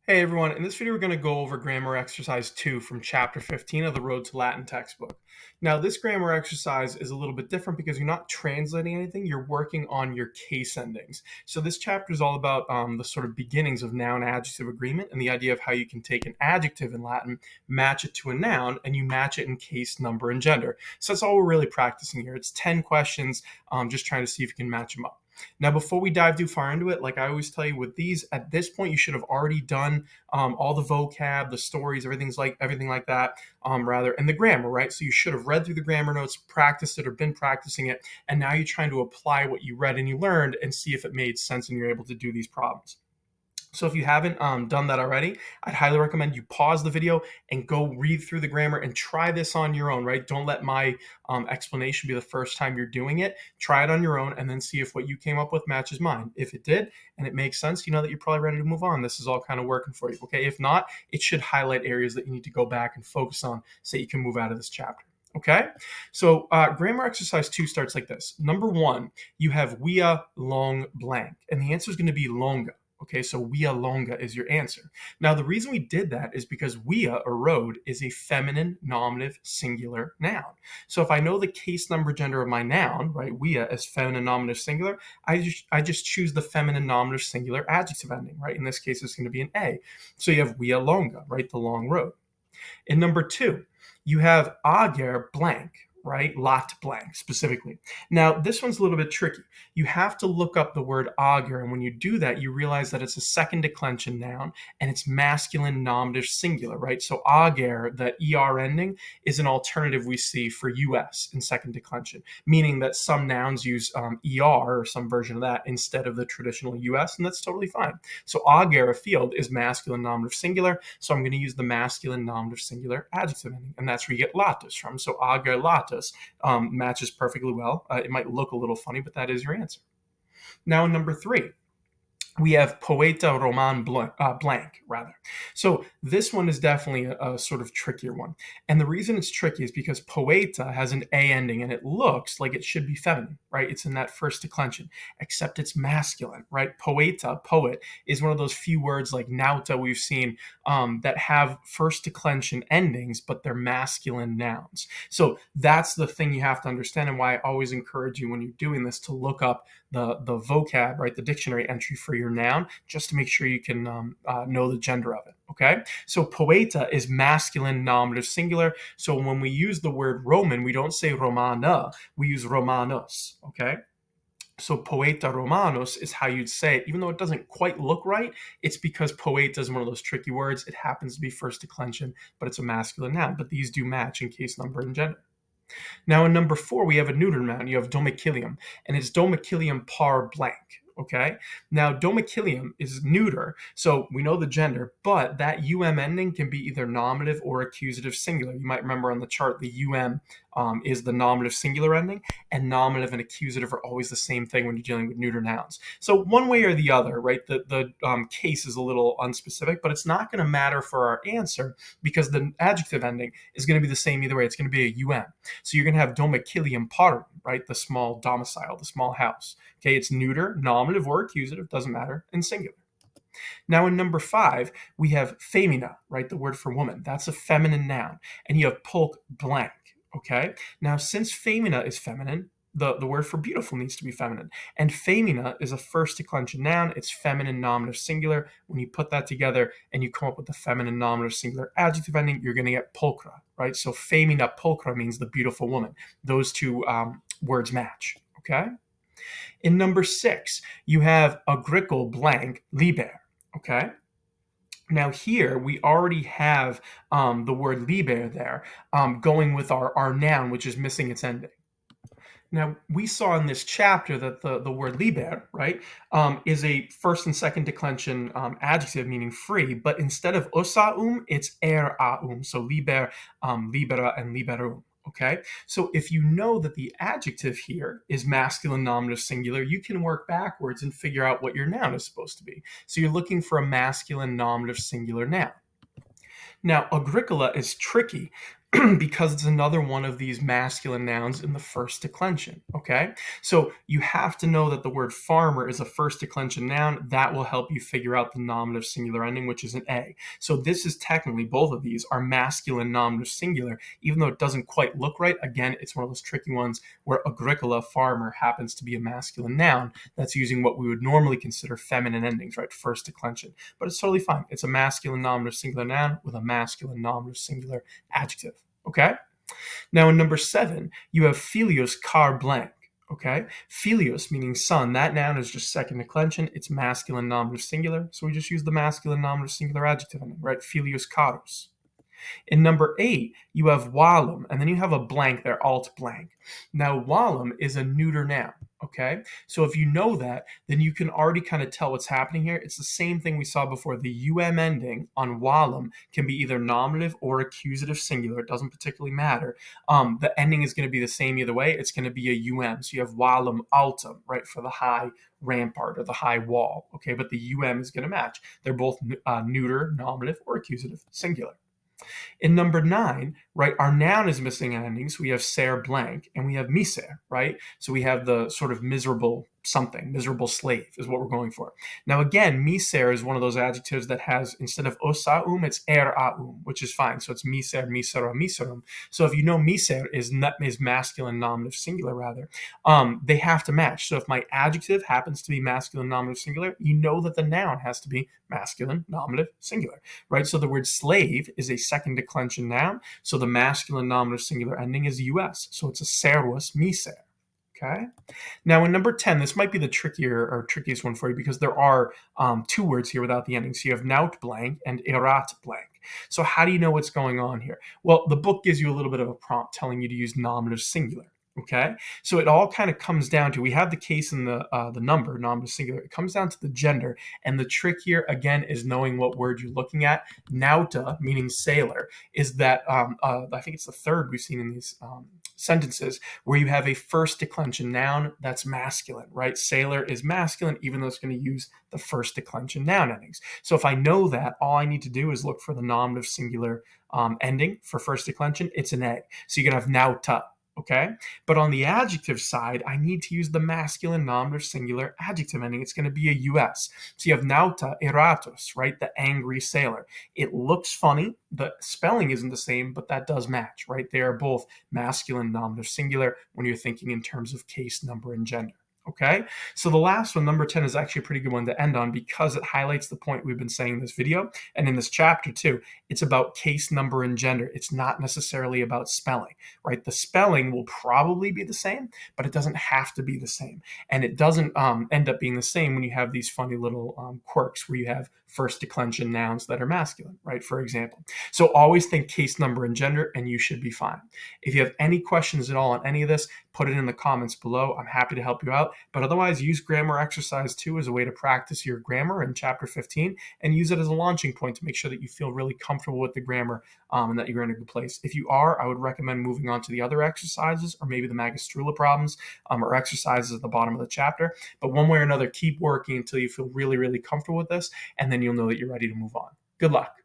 Hey everyone, in this video we're going to go over Grammar Exercise 2 from Chapter 15 of the Road to Latin textbook. Now this grammar exercise is a little bit different because you're not translating anything, you're working on your case endings. So this chapter is all about the sort of beginnings of noun-adjective agreement and the idea of how you can take an adjective in Latin, match it to a noun, and you match it in case, number, and gender. So that's all we're really practicing here. It's 10 questions, just trying to see if you can match them up. Now, before we dive too far into it, like I always tell you with these, at this point, you should have already done all the vocab, the stories, everything like that, and the grammar, right? So you should have read through the grammar notes, practiced it, or been practicing it, and now you're trying to apply what you read and you learned and see if it made sense and you're able to do these problems. So if you haven't done that already, I'd highly recommend you pause the video and go read through the grammar and try this on your own, right? Don't let my explanation be the first time you're doing it. Try it on your own and then see if what you came up with matches mine. If it did and it makes sense, you know that you're probably ready to move on. This is all kind of working for you, okay? If not, it should highlight areas that you need to go back and focus on so that you can move out of this chapter. Okay, so grammar exercise 2 starts like this. Number 1, you have via long blank, and the answer is going to be longa. Okay, so via longa is your answer. Now, the reason we did that is because via, or road, is a feminine nominative singular noun. So if I know the case number gender of my noun, right, via is feminine nominative singular, I just choose the feminine nominative singular adjective ending, right? In this case, it's going to be an A. So you have via longa, right, the long road. In number 2, you have ager blank, right? Lot blank specifically. Now, this one's a little bit tricky. You have to look up the word ager, and when you do that, you realize that it's a second declension noun, and it's masculine nominative singular, right? So ager, the ER ending, is an alternative we see for US in second declension, meaning that some nouns use ER or some version of that instead of the traditional US, and that's totally fine. So ager, a field, is masculine nominative singular, so I'm going to use the masculine nominative singular adjective ending, and that's where you get latus from. So ager latus matches perfectly well. It might look a little funny, but that is your answer. Now, in number 3, we have poeta roman blank, rather. So this one is definitely a sort of trickier one. And the reason it's tricky is because poeta has an A ending and it looks like it should be feminine, right? It's in that first declension, except it's masculine, right? Poeta, poet, is one of those few words like nauta we've seen that have first declension endings, but they're masculine nouns. So that's the thing you have to understand, and why I always encourage you when you're doing this to look up the vocab, right, the dictionary entry for your noun, just to make sure you can know the gender of it, okay? So poeta is masculine nominative singular, so when we use the word Roman, we don't say romana, we use romanus, okay? So poeta romanus is how you'd say it, even though it doesn't quite look right. It's because poeta is one of those tricky words. It happens to be first declension, but it's a masculine noun, but these do match in case, number, and gender. Now in number 4, we have a neuter noun. You have domicilium, and it's domicilium par blank. Okay, now domicilium is neuter, so we know the gender, but that um ending can be either nominative or accusative singular. You might remember on the chart the is the nominative singular ending, and nominative and accusative are always the same thing when you're dealing with neuter nouns. So one way or the other, right, the case is a little unspecific, but it's not going to matter for our answer because the adjective ending is going to be the same either way. It's going to be a so you're going to have domicilium parum, right, the small domicile, the small house. Okay, it's neuter, nominative, or accusative, doesn't matter, and singular. Now in number 5, we have femina, right, the word for woman. That's a feminine noun. And you have pulk blank, okay? Now since femina is feminine, the word for beautiful needs to be feminine. And femina is a first declension noun. It's feminine nominative singular. When you put that together and you come up with the feminine nominative singular adjective ending, you're going to get pulchra, right? So femina pulchra means the beautiful woman. Those two words match, okay? In number 6, you have agricole blank liber, okay? Now here, we already have the word liber there going with our noun, which is missing its ending. Now, we saw in this chapter that the word liber, right, is a first and second declension adjective meaning free, but instead of usaum, it's aum, so liber, libera, and liberum. Okay, so if you know that the adjective here is masculine nominative singular, you can work backwards and figure out what your noun is supposed to be. So you're looking for a masculine nominative singular noun. Now, agricola is tricky because it's another one of these masculine nouns in the first declension, okay? So you have to know that the word farmer is a first declension noun. That will help you figure out the nominative singular ending, which is an A. So this is technically, both of these are masculine nominative singular, even though it doesn't quite look right. Again, it's one of those tricky ones where agricola, farmer, happens to be a masculine noun that's using what we would normally consider feminine endings, right? First declension. But it's totally fine. It's a masculine nominative singular noun with a masculine nominative singular adjective. Okay? Now in number 7, you have Filius car blank. Okay? Filius meaning son. That noun is just second declension. It's masculine nominative singular. So we just use the masculine nominative singular adjective ending, right? Filius carus. In number 8, you have wallum, and then you have a blank there, alt blank. Now, wallum is a neuter noun, okay? So if you know that, then you can already kind of tell what's happening here. It's the same thing we saw before. The ending on wallum can be either nominative or accusative singular. It doesn't particularly matter. The ending is going to be the same either way. It's going to be a So you have wallum altum, right, for the high rampart or the high wall, okay? But the is going to match. They're both neuter, nominative, or accusative singular. In number 9, right, our noun is missing an ending, so we have ser blank, and we have miser, right? So we have the sort of miserable something, miserable slave is what we're going for. Now again, miser is one of those adjectives that has, instead of osaum, it's eraum, which is fine. So it's miser, misera, miserum. So if you know miser is masculine nominative singular rather, they have to match. So if my adjective happens to be masculine nominative singular, you know that the noun has to be masculine nominative singular, right? So the word slave is a second declension noun. So the masculine nominative singular ending is us. So it's a servus miser. Okay. Now in number 10, this might be the trickiest one for you because there are 2 words here without the ending. So you have naut blank and erat blank. So how do you know what's going on here? Well, the book gives you a little bit of a prompt telling you to use nominative singular. Okay, so it all kind of comes down to, we have the case in the number, nominative singular. It comes down to the gender, and the trick here again is knowing what word you're looking at. Nauta, meaning sailor, is that I think it's the third we've seen in these sentences where you have a first declension noun that's masculine, right? Sailor is masculine, even though it's going to use the first declension noun endings. So if I know that, all I need to do is look for the nominative singular ending for first declension. It's an A. So you're going to have nauta. Okay, but on the adjective side, I need to use the masculine nominative singular adjective ending. It's going to be a us. So you have nauta eratus, right? The angry sailor. It looks funny. The spelling isn't the same, but that does match, right? They are both masculine nominative singular when you're thinking in terms of case, number, and gender. Okay, so the last one, number 10, is actually a pretty good one to end on because it highlights the point we've been saying in this video and in this chapter too. It's about case, number, and gender. It's not necessarily about spelling, right? The spelling will probably be the same, but it doesn't have to be the same. And it doesn't end up being the same when you have these funny little quirks where you have first declension nouns that are masculine, right? For example. So always think case, number, and gender, and you should be fine. If you have any questions at all on any of this, put it in the comments below. I'm happy to help you out. But otherwise, use Grammar Exercise 2 as a way to practice your grammar in Chapter 15 and use it as a launching point to make sure that you feel really comfortable with the grammar and that you're in a good place. If you are, I would recommend moving on to the other exercises or maybe the Magistrula problems or exercises at the bottom of the chapter. But one way or another, keep working until you feel really, really comfortable with this, and then you'll know that you're ready to move on. Good luck.